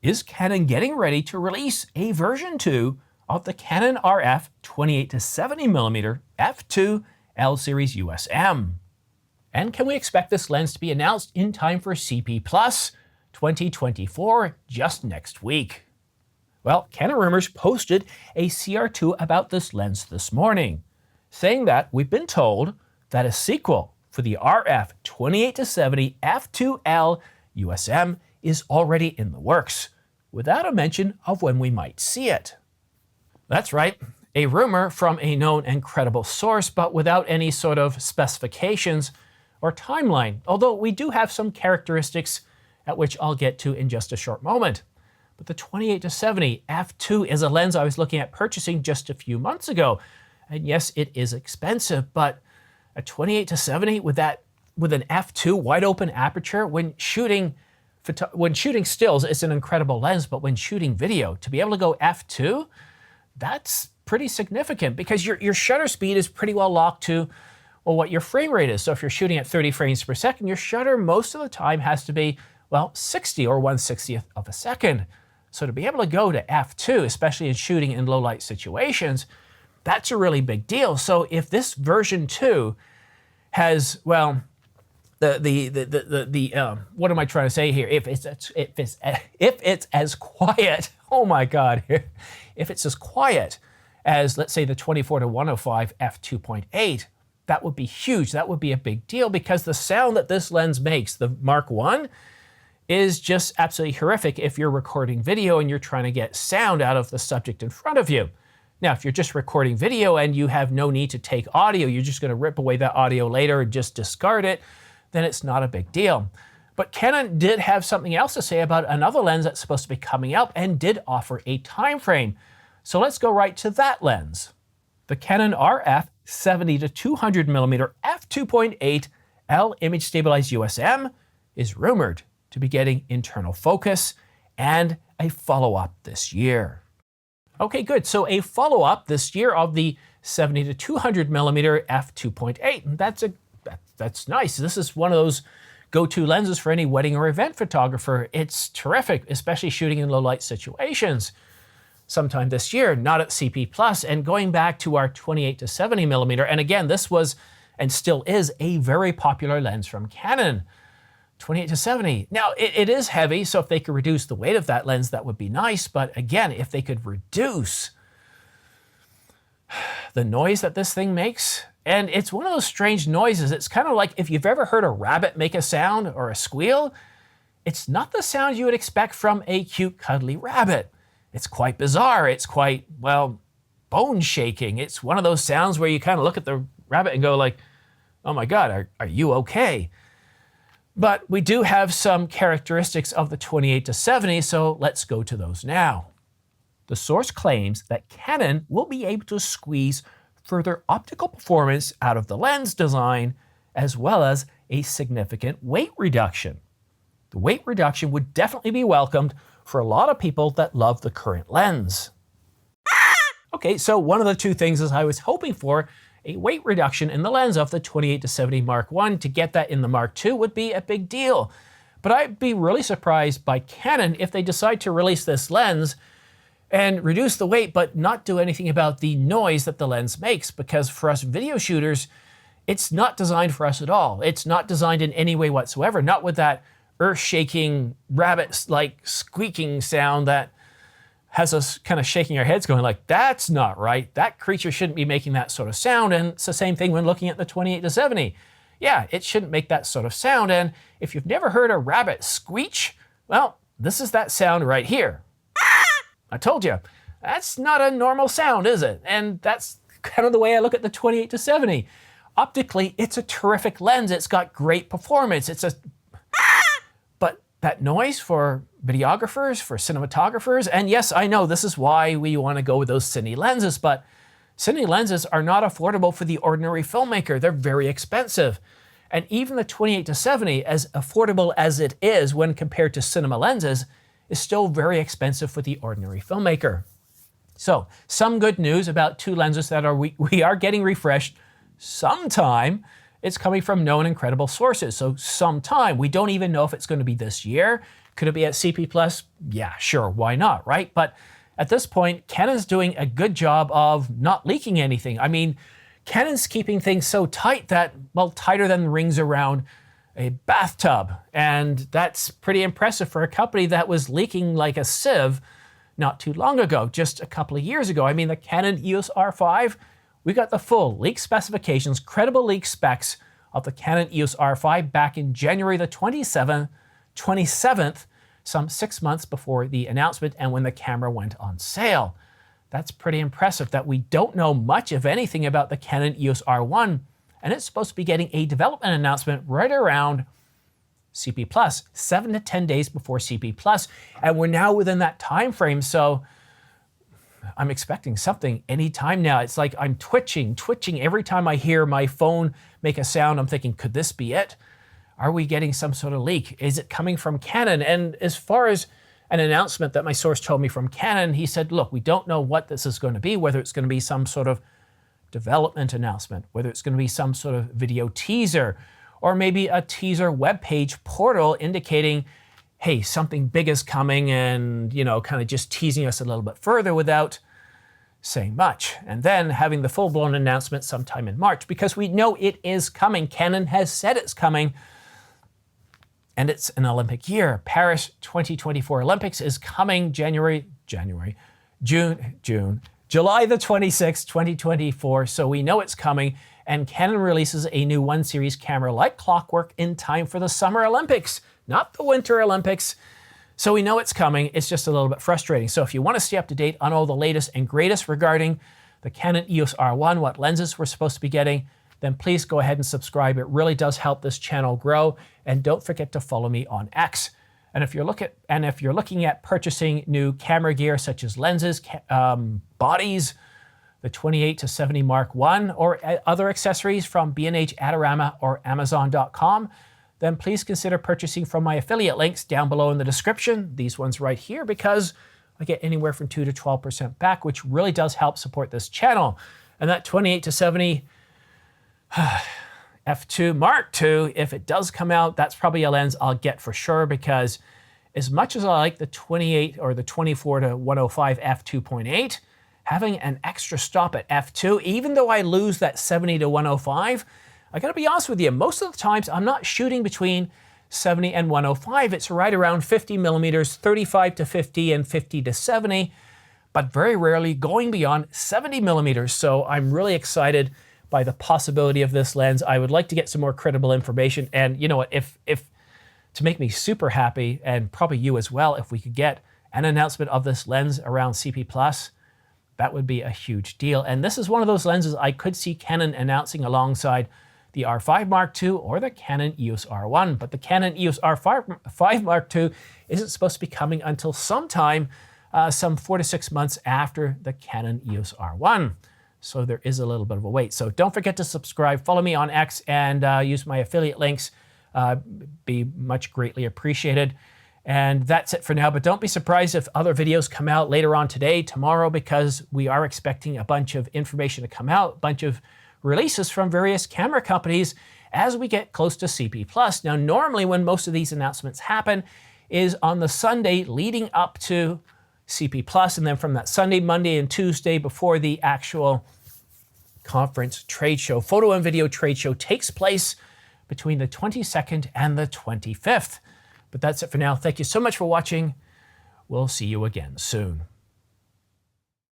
Is Canon getting ready to release a version 2 of the Canon RF 28-70mm f2 series USM? And can we expect this lens to be announced in time for CP Plus 2024 just next week? Well, Canon Rumors posted a CR2 about this lens this morning, saying that we've been told that a sequel for the RF 28-70 f2L USM is already in the works, without a mention of when we might see it. That's right, a rumor from a known and credible source, but without any sort of specifications or timeline, although we do have some characteristics at which I'll get to in just a short moment. But the 28-70 f2 is a lens I was looking at purchasing just a few months ago. And yes, it is expensive, but a 28-70 with an f2 wide open aperture when shooting stills, it's an incredible lens, but when shooting video, to be able to go f2, that's pretty significant because your shutter speed is pretty well locked to, well, what your frame rate is. So if you're shooting at 30 frames per second, your shutter most of the time has to be, well, 60 or 1/60th of a second. So to be able to go to f2, especially in shooting in low light situations, that's a really big deal. So if this version 2 has, well, what am I trying to say here? If it's as quiet, oh my God, if it's as quiet as, let's say, the 24-105 f2.8, that would be huge. That would be a big deal because the sound that this lens makes, the Mark I, is just absolutely horrific if you're recording video and you're trying to get sound out of the subject in front of you. Now, if you're just recording video and you have no need to take audio, you're just going to rip away that audio later and just discard it, then it's not a big deal. But Canon did have something else to say about another lens that's supposed to be coming out and did offer a time frame. So let's go right to that lens. The Canon RF 70-200mm f2.8 L image stabilized USM is rumored to be getting internal focus and a follow-up this year. Okay, good. So a follow-up this year of the 70-200mm f2.8. That's nice. This is one of those go-to lenses for any wedding or event photographer. It's terrific, especially shooting in low-light situations. Sometime this year, not at CP Plus, and going back to our 28-70mm, and again, this was and still is a very popular lens from Canon. 28-70. Now, it is heavy, so if they could reduce the weight of that lens, that would be nice. But again, if they could reduce the noise that this thing makes, and it's one of those strange noises. It's kind of like if you've ever heard a rabbit make a sound or a squeal, it's not the sound you would expect from a cute, cuddly rabbit. It's quite bizarre. It's quite, well, bone shaking. It's one of those sounds where you kind of look at the rabbit and go like, oh my God, are you okay? But we do have some characteristics of the 28-70, so let's go to those now. The source claims that Canon will be able to squeeze further optical performance out of the lens design, as well as a significant weight reduction. The weight reduction would definitely be welcomed for a lot of people that love the current lens. Okay, so one of the two things is I was hoping for a weight reduction in the lens of the 28-70 Mark I. To get that in the Mark II would be a big deal. But I'd be really surprised by Canon if they decide to release this lens and reduce the weight, but not do anything about the noise that the lens makes, because for us video shooters, it's not designed for us at all. It's not designed in any way whatsoever, not with that earth-shaking, rabbit-like squeaking sound that has us kind of shaking our heads going like, that's not right. That creature shouldn't be making that sort of sound. And it's the same thing when looking at the 28-70. Yeah, it shouldn't make that sort of sound. And if you've never heard a rabbit screech, well, this is that sound right here. I told you, that's not a normal sound, is it? And that's kind of the way I look at the 28-70. Optically, it's a terrific lens. It's got great performance. But that noise for videographers, for cinematographers, and yes, I know this is why we want to go with those cine lenses, but cine lenses are not affordable for the ordinary filmmaker. They're very expensive. And even the 28-70, as affordable as it is when compared to cinema lenses, is still very expensive for the ordinary filmmaker. So, some good news about two lenses that we are getting refreshed sometime. It's coming from known and credible sources. So sometime, we don't even know if it's going to be this year. Could it be at CP+? Yeah, sure, why not, right? But at this point, Canon's doing a good job of not leaking anything. I mean, Canon's keeping things so tight that, well, tighter than rings around a bathtub. And that's pretty impressive for a company that was leaking like a sieve not too long ago, just a couple of years ago. I mean, the Canon EOS R5, we got the full leak specifications, credible leak specs of the Canon EOS R5 back in January the 27th, some 6 months before the announcement and when the camera went on sale. That's pretty impressive that we don't know much of anything about the Canon EOS R1, and it's supposed to be getting a development announcement right around CP+, 7 to 10 days before CP+, and we're now within that time frame, so I'm expecting something anytime now. It's like I'm twitching every time I hear my phone make a sound. I'm thinking, could this be it? Are we getting some sort of leak? Is it coming from Canon? And as far as an announcement that my source told me from Canon, he said, look, we don't know what this is going to be, whether it's going to be some sort of development announcement, whether it's going to be some sort of video teaser, or maybe a teaser webpage portal indicating, hey, something big is coming, and, you know, kind of just teasing us a little bit further without saying much. And then having the full-blown announcement sometime in March, because we know it is coming. Canon has said it's coming. And it's an Olympic year. Paris 2024 Olympics is coming July the 26th, 2024. So we know it's coming. And Canon releases a new 1 series camera like clockwork in time for the Summer Olympics, not the Winter Olympics. So we know it's coming. It's just a little bit frustrating. So if you want to stay up to date on all the latest and greatest regarding the Canon EOS R1, what lenses we're supposed to be getting, then please go ahead and subscribe. It really does help this channel grow. And don't forget to follow me on X. And if you're looking at purchasing new camera gear such as lenses, bodies, the 28 to 70 Mark I, or other accessories from B&H Adorama or Amazon.com, then please consider purchasing from my affiliate links down below in the description, these ones right here, because I get anywhere from 2 to 12% back, which really does help support this channel. And that 28 to 70 f2 Mark II, if it does come out, that's probably a lens I'll get for sure, because as much as I like the 28 or the 24 to 105 f2.8, having an extra stop at f2, even though I lose that 70 to 105, I gotta be honest with you, most of the times I'm not shooting between 70 and 105. It's right around 50 millimeters, 35 to 50 and 50 to 70, but very rarely going beyond 70 millimeters. So I'm really excited by the possibility of this lens. I would like to get some more credible information. And you know what, if to make me super happy, and probably you as well, if we could get an announcement of this lens around CP+, that would be a huge deal. And this is one of those lenses I could see Canon announcing alongside the R5 Mark II or the Canon EOS R1. But the Canon EOS R5 Mark II isn't supposed to be coming until sometime, some 4 to 6 months after the Canon EOS R1. So there is a little bit of a wait. So don't forget to subscribe, follow me on X, and use my affiliate links. Be much greatly appreciated. And that's it for now, but don't be surprised if other videos come out later on today, tomorrow, because we are expecting a bunch of information to come out, a bunch of releases from various camera companies as we get close to CP+. Now, normally when most of these announcements happen is on the Sunday leading up to CP+, and then from that Sunday, Monday, and Tuesday before the actual conference trade show, photo and video trade show takes place between the 22nd and the 25th. But that's it for now. Thank you so much for watching. We'll see you again soon.